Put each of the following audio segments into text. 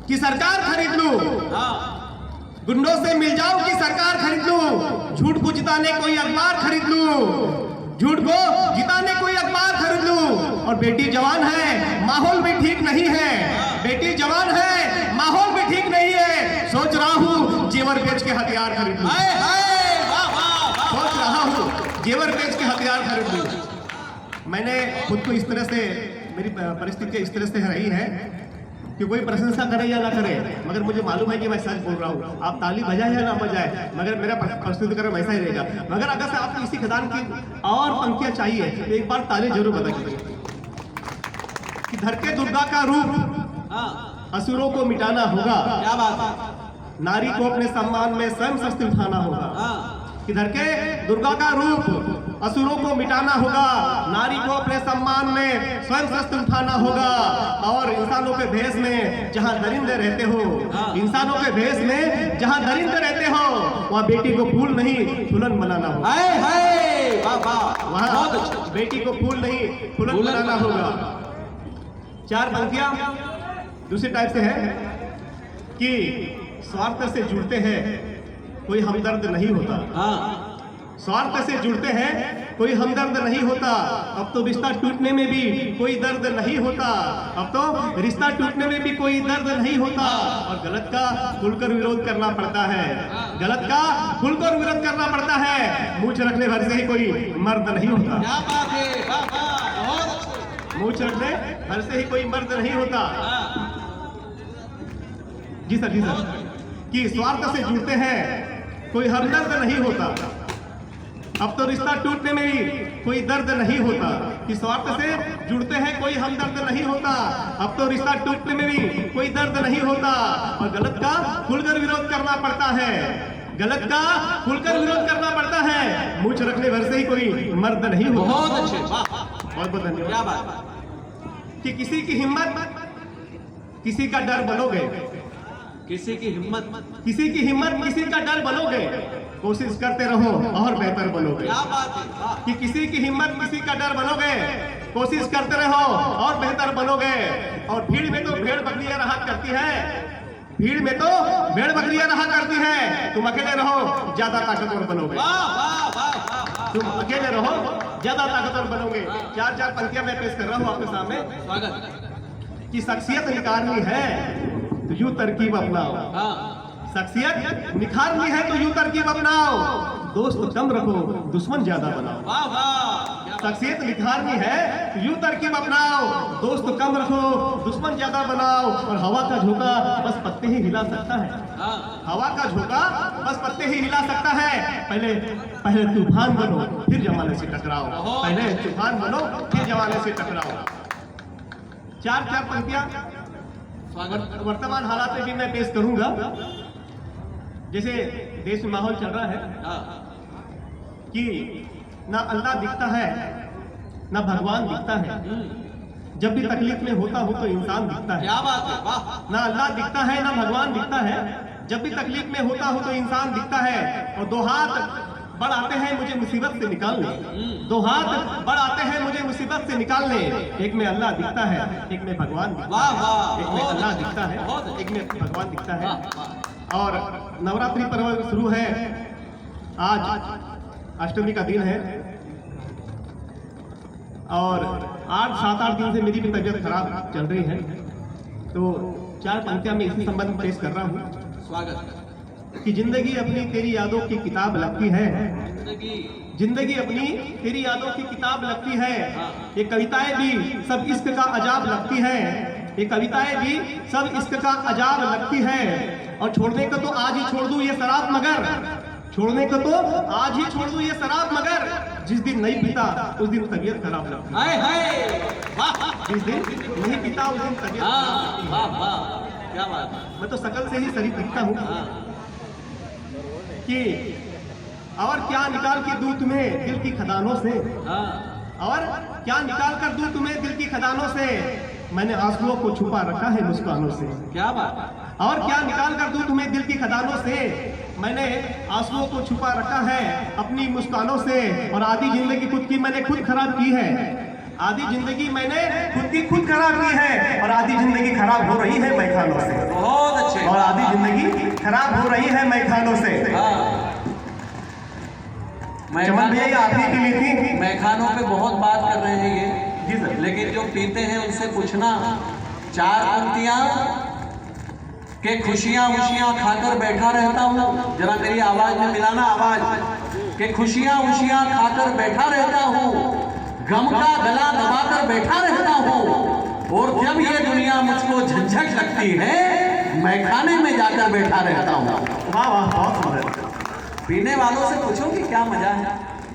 कि सरकार खरीद लूं, गुंडों से मिल जाऊं कि सरकार खरीद लूं, झूठ को जिताने कोई अखबार खरीद लूं, झूठ को जिताने कोई अखबार खरीद लूं। और बेटी जवान है, माहौल भी ठीक नहीं है, बेटी जवान है, माहौल भी ठीक नहीं है। सोच रहा हूं जेवर बेच के हथियार खरीद लूं, सोच रहा हूं जेवर बेच के हथियार खरीद लूं। मैंने खुद को इस तरह से, मेरी परिस्थिति इस तरह से रही है कि कोई प्रशंसा करे या ना करे, मगर मुझे मालूम है कि मैं सच बोल रहा हूँ। आप ताली बजाए या ना बजाए, मगर मेरा प्रस्तुतिकरण वैसा ही रहेगा। मगर अगर से आपको इसी खदान की और पंक्तियां चाहिए तो एक बार ताली जरूर बताइए कि धरके दुर्गा का रूप असुरों को मिटाना होगा, क्या बात है। नारी को अपने सम्मान में स्वयं शस्त्र उठाना होगा। कि धरके दुर्गा का रूप असुरों को मिटाना होगा, नारी को अपने सम्मान में स्वयं शस्त्र उठाना होगा। और इंसानों के भेष में जहां दरिंदे रहते हो, इंसानों के भेष में जहां दरिंदे रहते हो, वहां बेटी को फूल नहीं फूलन बनाना होगा। वहां बेटी को फूल नहीं फूलन बनाना होगा। चार पंक्तियां दूसरी टाइप से है कि स्वार्थ से जुड़ते हैं कोई हमदर्द नहीं होता, स्वार्थ से जुड़ते हैं कोई हमदर्द नहीं होता। अब तो रिश्ता टूटने में भी कोई दर्द नहीं होता, अब तो रिश्ता टूटने में भी कोई दर्द नहीं होता। और गलत का खुलकर विरोध करना पड़ता है, गलत का खुलकर विरोध करना पड़ता है। मूछ रखने भर से ही कोई मर्द नहीं होता, मूछ रखने भर से ही कोई मर्द नहीं होता। जी सर, जी सर। कि स्वार्थ से जुड़ते हैं कोई हमदर्द नहीं होता, अब तो रिश्ता टूटने में भी कोई दर्द नहीं होता। कि स्वार्थ से जुड़ते हैं कोई हमदर्द नहीं होता, अब तो रिश्ता टूटने में भी कोई दर्द नहीं होता। और गलत का खुलकर विरोध करना पड़ता है, गलत का खुलकर विरोध करना पड़ता है। मूछ रखने भर से ही कोई मर्द नहीं होता। बहुत अच्छे, बहुत बहुत धन्यवाद। क्या बात। कि किसी की हिम्मत किसी का डर बनोगे, किसी की हिम्मत, किसी की हिम्मत किसी का डर बनोगे, कोशिश करते रहो और बेहतर बनोगे। क्या बात है। कि किसी की हिम्मत किसी का डर बनोगे, कोशिश करते रहो और बेहतर बनोगे। और भीड़ में तो भेड़ बकरियां रहा करती है, भीड़ में तो भेड़ बकरियां रहा करती है। तुम अकेले रहो ज्यादा ताकतवर बनोगे, तुम अकेले रहो ज्यादा ताकतवर बनोगे। चार चार पंक्तियां मैं पेश कर रहा हूं आपके सामने। स्वागत। कि शख्सियत निखारनी है तो यूं तरकीब अपनाओ, शख्सियत निखारनी है तो यूं तरकीब अपनाओ, दोस्त कम रखो दुश्मन ज्यादा बनाओ। शख्सियत निखारनी है तो यूं तरकीब अपनाओ, दोस्त कम रखो दुश्मन ज्यादा बनाओ। और हवा का झोंका बस पत्ते ही हिला सकता है, हवा का झोंका बस पत्ते ही हिला सकता है। पहले तूफान बनो फिर जमाने से टकराओ, पहले तूफान बनो फिर जमाने से टकराओ। चार चार पंक्तियां वर्तमान हालात में भी मैं पेश करूंगा। जैसे देश में माहौल चल रहा है कि ना अल्लाह दिखता है ना भगवान दिखता है, जब भी तकलीफ में होता हो तो इंसान दिखता है। क्या बात है, वाह। ना अल्लाह दिखता है ना भगवान दिखता है, जब भी तकलीफ में होता हो तो इंसान दिखता है। और दो हाथ बढ़ाते हैं मुझे मुसीबत से निकालने, दो हाथ बढ़ाते हैं मुझे मुसीबत से निकालने। एक में अल्लाह दिखता है, एक में भगवान दिखता है, एक में अल्लाह दिखता है, एक में भगवान दिखता है। और नवरात्रि पर्व शुरू है, आज अष्टमी का दिन है और 7-8 दिन से मेरी भी तबीयत खराब चल रही है। तो चार पंक्तियां मैं इसी संबंध में पेश कर रहा हूँ। स्वागत। कि जिंदगी अपनी तेरी यादों की किताब लगती है, जिंदगी अपनी तेरी यादों की किताब लगती है। ये कविताएं भी सब इश्क का अजाब लगती है, ये कविताएं भी सब इश्क का अजाब लगती है। और छोड़ने को तो आज ही छोड़ दूं ये शराब मगर, छोड़ने को तो आज ही छोड़ दूं ये शराब मगर, जिस दिन नहीं पीता उस दिन तबीयत खराब लगती है, जिस दिन नहीं पीता उस दिन तबीयत खराब लगती है। क्या बात है। मैं तो शकल से ही शरीफ दिखता हूँ। कि और क्या निकाल के दूं तुम्हें दिल की खदानों से, और क्या निकाल कर दूं तुम्हें दिल की खदानों से, मैंने आंसुओं को छुपा रखा है मुस्कानों से। क्या बात। और क्या निकाल कर दूं तुम्हें दिल की खदानों से, मैंने आंसुओं को छुपा रखा है अपनी मुस्कानों से। और आधी जिंदगी खुद की मैंने खुद खराब की है, आधी जिंदगी मैंने खुद की खुद खराब की है, और आधी जिंदगी खराब हो रही है मैखानों से। और आधी जिंदगी खराब हो रही है मैखानों से। हाँ। चमन भैया ये आप ही के लिए थी। मैखानों पे बहुत बात कर रहे हैं ये, जी सर। लेकिन जो पीते हैं उनसे पूछना, 4 पंक्तियां के खुशियां उशियां खाकर बैठा रहता हूँ, जरा मेरी आवाज में मिलाना आवाज, के खुशियां उशियां खाकर बैठा रहता हूँ, गम का गला दबाकर बैठा रहता हूँ, और जब ये दुनिया मुझको झंझट लगती है मैखाने में जाकर बैठा रहता हूँ। वाह वाह, बहुत सुंदर। पीने वालों से पूछो कि क्या मजा है।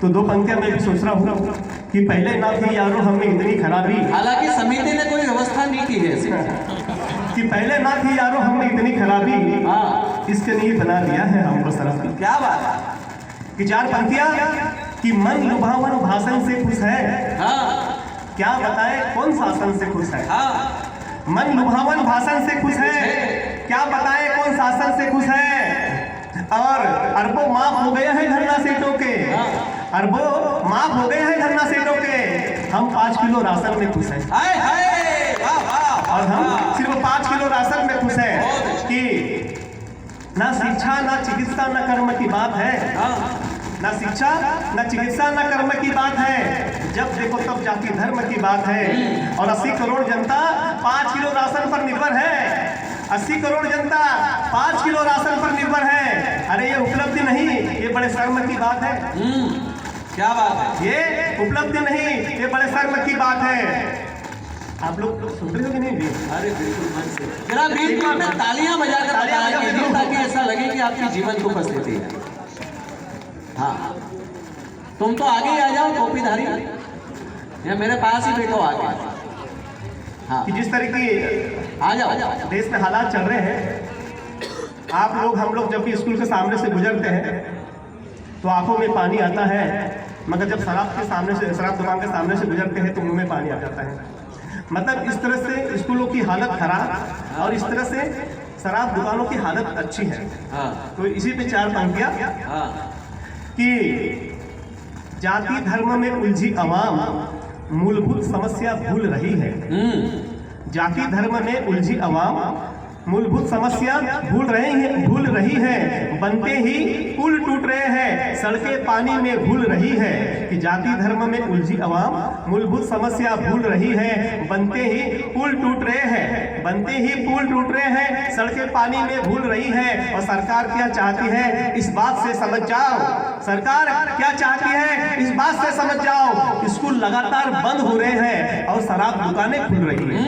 तो 2 पंक्तियां मैं भी सोच रहा हूँ कि पहले ना थी यारो हम में इतनी खराबी, हालांकि समिति ने कोई व्यवस्था नहीं की है ऐसी, कि पहले ना थी यारो हम में इतनी खराबी, हाँ, इसके लिए बना दिया है हमको शराबी। क्या बात है। कि 4 पंक्तियां कि मन लुभावन भाषण से खुश है, हाँ, क्या बताए कौन शासन से खुश है। हाँ, मन लुभावन भाषण से खुश है, क्या बताए कौन शासन से खुश है। और अरबों माफ हो गए हैं धरना सेठों के, अरबों माफ हो गए हैं धरना सेठों के, हम 5 किलो राशन में खुश हैं। हाय हाय, वाह वाह, और हम सिर्फ 5 किलो राशन में खुश हैं कि ना शिक्षा ना चिकित्सा ना कर्म की बात है, ना शिक्षा ना चिकित्सा ना कर्म की बात है, जब देखो तब जाति धर्म की बात है। और 80 करोड़ जनता 5 किलो राशन पर निर्भर है, 80 करोड़ जनता 5 किलो राशन पर निर्भर है। अरे ये उपलब्धि नहीं, ये बड़े शर्म की बात है। क्या बात है, ये उपलब्धि नहीं, ये बड़े शर्म की बात है। आप लोग सुन रहे हो कि नहीं? अरे बिल्कुल मन से जरा बीच में तालियां बजाकर बताया कीजिए ताकि ऐसा लगे कि आपकी जीवन को उपस्थिति है। हाँ, तुम तो आगे ही आ जाओ टोपीधारी, या मेरे पास ही बैठो आगे। हाँ, कि जिस तरह की आ जाओ। देश में हालात चल रहे हैं, आप लोग हम लोग जब भी स्कूल के सामने से गुजरते हैं तो आंखों में पानी आता है, मगर जब शराब दुकान के सामने से गुजरते हैं तो मुंह में पानी आ जाता है। मतलब इस तरह से स्कूलों की हालत खराब और इस तरह से शराब दुकानों की हालत अच्छी है। हाँ, तो इसी पे 4 पंक्तियां हाँ, कि जाति धर्म में उलझी अवाम मूलभूत समस्या भूल रही है, जाति धर्म में उलझी अवाम मूलभूत समस्या भूल रही है, बनते ही पुल टूट रहे हैं, सड़कें पानी में भूल रही है। कि जाति धर्म में उलझी अवाम मूलभूत समस्या भूल रही है, बनते ही पुल टूट रहे हैं, बनते ही पुल टूट रहे हैं, सड़कें पानी में भूल रही है। और सरकार क्या चाहती है इस बात से समझ जाओ, सरकार क्या चाहती है इस बात से समझ जाओ। स्कूल लगातार बंद हो रहे हैं और शराब दुकानें खुल रही हैं।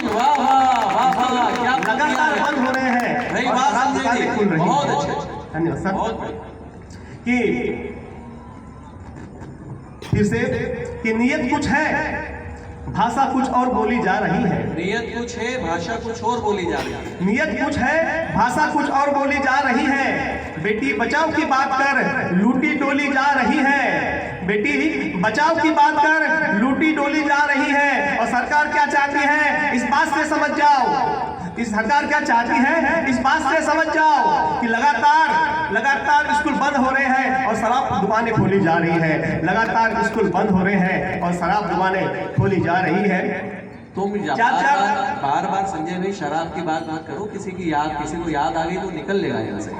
वाह वाह वाह वाह, क्या लगातार बंद हो रहे हैं भाई, और बात शराब समझे दुकानें जी। खुल रही बहुत हैं। अच्छे, धन्यवाद सर। बहुत बढ़िया। कि फिर से कि नियत कुछ है भाषा कुछ और बोली जा रही है, नियत कुछ है भाषा कुछ और बोली जा रही है, नियत कुछ है भाषा कुछ और बोली जा रही है। बेटी बचाओ की बात कर लूटी डोली जा रही है, बेटी बचाओ की बात कर लूटी डोली जा रही है। और सरकार क्या चाहती है इस बात से समझ जाओ, इस सरकार क्या चाहती है इस बात से समझ जाओ कि लगातार स्कूल बंद हो रहे हैं और शराब दुकानें खोली जा रही है, लगातार स्कूल बंद हो रहे हैं और शराब दुकानें खोली जा रही है। तुम बार बार संजय भाई शराब की बात मत करो, किसी को याद आ गई तो निकल लेगा यहाँ से।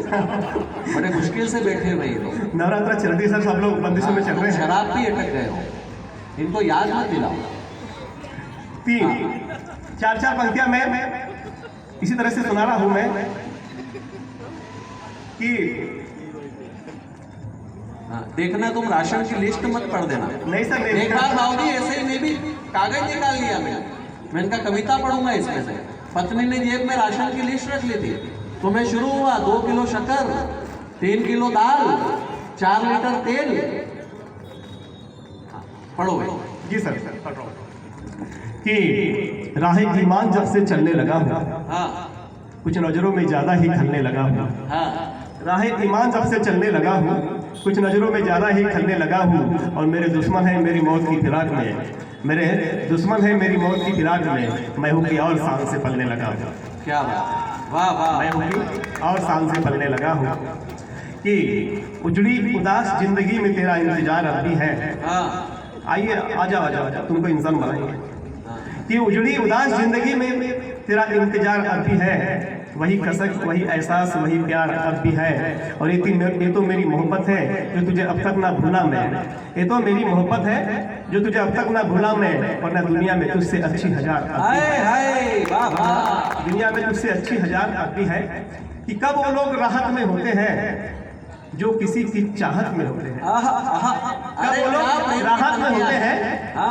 बड़े मुश्किल से बैठे भाई लोग, नवरात्रा चल रही है सर, सब लोग बंदिशों में चल रहे हैं, शराब भी अटक गए हो, इनको याद मत दिलाओ। 4 पंक्तियां मैं इसी तरह से सुना रहा हूं मैं कि देखना तुम राशन की लिस्ट मत पढ़ देना। नहीं सर, नहीं। एक बार बाबूजी ऐसे ही मैं भी कागज निकाल लिया, मैं इनका कविता पढ़ूंगा इसमें से। पत्नी ने जेब में राशन की लिस्ट रख ली थी, तो मैं शुरू हुआ 2 किलो शक्कर, 3 किलो दाल, 4 लीटर तेल। पढ़ो भाई। जी सर, कि राहे ईमान जब से चलने लगा हूँ, हाँ, कुछ नजरों में ज्यादा ही खलने लगा हूँ। हाँ, राहे ईमान जब से चलने लगा हूँ, कुछ नजरों में ज्यादा ही खलने लगा हूँ। और मेरे दुश्मन है मेरी मौत की फिराक में, मेरे दुश्मन है मेरी मौत की फिराक में, मैं हूँ कि और शान से पलने लगा हूँ। क्या बात, वाह वाह, मैं हूँ कि और शान से पलने लगा हूँ। कि उजड़ी उदास जिंदगी में तेरा इंतजार अब भी है। आइए आ जाओ तुमको इंसान बनाएंगे। कि उजड़ी उदास जिंदगी में तेरा इंतजार अब भी है, वही कसक वही एहसास वही प्यार अब भी है। और ये तो मेरी मोहब्बत है जो तुझे अब तक ना भूला मैं, ये तो मेरी मोहब्बत है जो तुझे अब तक ना भूला मैं, वरना दुनिया में तुझसे अच्छी हजार अब भी हाय हाय वाह वाह। दुनिया में तुझसे अच्छी हजार अब भी है। कि कब वो लोग राहत में होते हैं जो किसी की चाहत में होते हैं, आहा, आहा, कब अरे वो क्या लोग प्रेम की राहत में कहानियां होते हैं। हैं हाँ